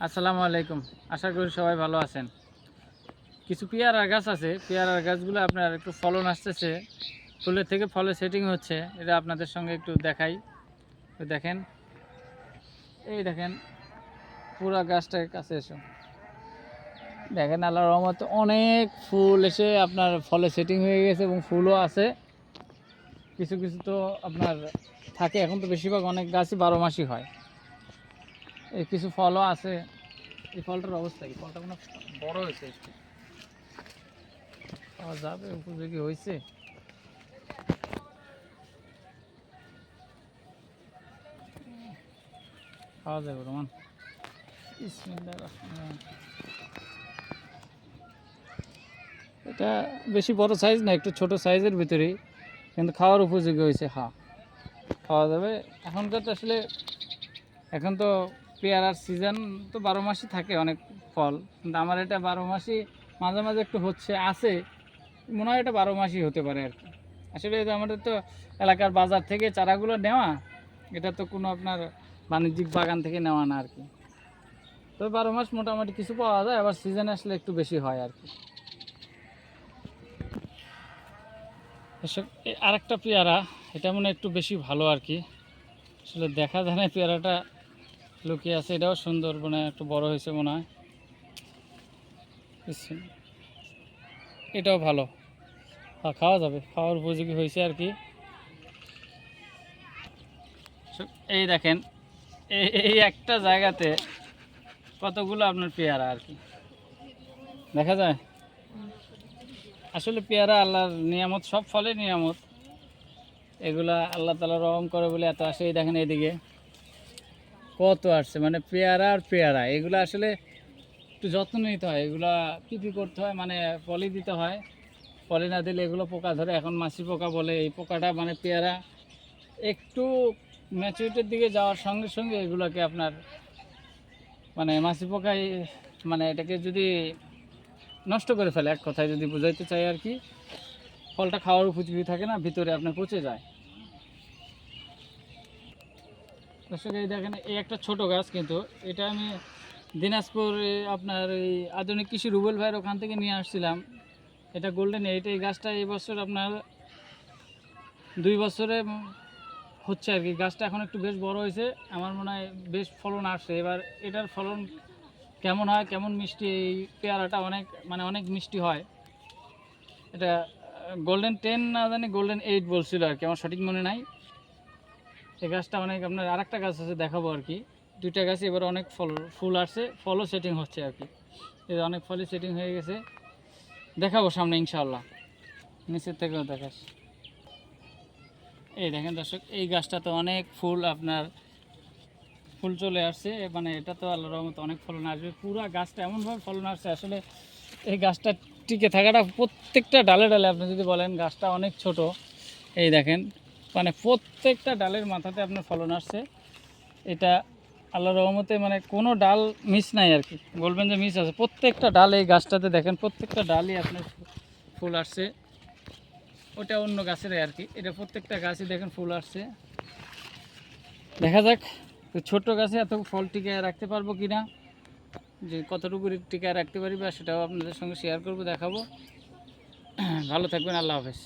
আসসালামু আলাইকুম। আশা করি সবাই ভালো আছেন। কিছু পেয়ারার গাছ আছে, পেয়ারার গাছগুলো আপনার একটু ফলন আসতেছে, ফুলের থেকে ফলে সেটিং হচ্ছে। এটা আপনাদের সঙ্গে একটু দেখাই। তো দেখেন, এই দেখেন পুরা গাছটার কাছে এসো। দেখেন আল্লাহর রহমতে অনেক ফুল এসে আপনার ফলে সেটিং হয়ে গেছে এবং ফুলও আছে। কিছু কিছু তো আপনার থাকে, এখন তো বেশিরভাগ অনেক গাছই 12 মাসই হয়। এই কিছু ফলও আছে। এই ফলটার অবস্থা কি? ফলটা কোনো বড় হয়েছে একটু, খাওয়া যাবে, উপযোগী হয়েছে। খাওয়া যাবে রোমান। এটা বেশি বড় সাইজ না, একটু ছোট সাইজের ভিতরেই, কিন্তু খাওয়ার উপযোগী হয়েছে। হ্যাঁ, খাওয়া যাবে। এখনকার তো আসলে এখন তো পেয়ারার সিজন তো 12 মাসই থাকে অনেক ফল, কিন্তু আমার এটা 12 মাসই মাঝে মাঝে একটু হচ্ছে আছে, মনে হয় এটা 12 মাসই হতে পারে আর কি। আসলে এটা আমাদের তো এলাকার বাজার থেকে চারাগুলো নেওয়া, এটা তো কোনো আপনার বাণিজ্যিক বাগান থেকে নেওয়া না আর কি। তবে 12 মাস মোটামুটি কিছু পাওয়া যায়, আবার সিজনে আসলে একটু বেশি হয় আর কি। এসব আরেকটা পেয়ারা, এটা মনে হয় একটু বেশি ভালো আর কি। আসলে দেখা যায় না, পেয়ারাটা লুকিয়ে আছে। এটাও সুন্দর, মানে একটু বড় হয়েছে মনে হয়। এটাও ভালো, খাওয়া যাবে, খাওয়ার উপযোগী হয়েছে আর কি। এই দেখেন, এই একটা জায়গাতে কতগুলো আপনার পেয়ারা আর কি দেখা যায়। আসলে পেয়ারা আল্লাহর নিয়ামত, সব ফলে নিয়ামত। এগুলা আল্লাহ তাআলা রহম করে বলে এত আসে। এই দেখেন এদিকে কত আসছে, মানে পেয়ারা আর পেয়ারা। এগুলো আসলে একটু যত্ন নিতে হয়, এগুলা কী করতে হয়, মানে পলি দিতে হয়। পলি না দিলে এগুলো পোকা ধরে। এখন মাছি পোকা বলে এই পোকাটা, মানে পেয়ারা একটু ম্যাচুরিটির দিকে যাওয়ার সঙ্গে সঙ্গে এগুলোকে আপনার মানে মাছি পোকায়, মানে এটাকে যদি নষ্ট করে ফেলে, এক কথায় যদি বুঝাইতে চাই আর কি। ফলটা খাওয়ার উপযোগী থাকে না, ভিতরে আপনার পচে যায়। দর্শক এই দেখেন, এই একটা ছোট গাছ, কিন্তু এটা আমি দিনাজপুর আপনার এই আধুনিক কৃষি রুবেল ভাইয়ের ওখান থেকে নিয়ে আসছিলাম। এটা গোল্ডেন এইট। এই গাছটা এই বছর আপনার 2 বছরে হচ্ছে আর কি। গাছটা এখন একটু বেশ বড় হয়েছে, আমার মনে হয় বেশ ফলন আসছে এবার। এটার ফলন কেমন হয়, কেমন মিষ্টি, এই পেয়ারাটা অনেক, মানে অনেক মিষ্টি হয়। এটা গোল্ডেন 10 না জানি গোল্ডেন 8 বলছিল আর কি, আমার সঠিক মনে নাই। এই গাছটা অনেক, আপনার আরেকটা গাছ আছে দেখাবো আর কি। দুইটা গাছে এবার অনেক ফুল আসছে, ফলও সেটিং হচ্ছে আর কি। এর অনেক ফলই সেটিং হয়ে গেছে, দেখাবো সামনে ইনশাআল্লাহ। নিচের থেকেও দেখাস। এই দেখেন দর্শক, এই গাছটা তো অনেক ফুল, আপনার ফুল চলে আসছে, মানে এটা তো আল্লাহর রহমতে অনেক ফলন আসবে। পুরো গাছটা এমনভাবে ফলন আসছে, আসলে এই গাছটা টিকে থাকাটা, প্রত্যেকটা ডালে ডালে আপনি যদি বলেন, গাছটা অনেক ছোট। এই দেখেন, মানে প্রত্যেকটা ডালের মাথাতে আপনার ফলন আসছে। এটা আল্লাহর রহমতে, মানে কোনো ডাল মিস নাই আর কি, বলবেন যে মিস আছে। প্রত্যেকটা ডাল এই গাছটাতে দেখেন, প্রত্যেকটা ডালই আপনার ফুল আসছে। ওটা অন্য গাছের আর কি, এটা প্রত্যেকটা গাছই দেখেন ফুল আসছে। দেখা যাক ছোট্ট গাছে এত ফল টিকায় রাখতে পারবো কি না, যে কতটুকু টিকায় রাখতে পারি, বা সেটাও আপনাদের সঙ্গে শেয়ার করব, দেখাবো। ভালো থাকবেন, আল্লাহ হাফেজ।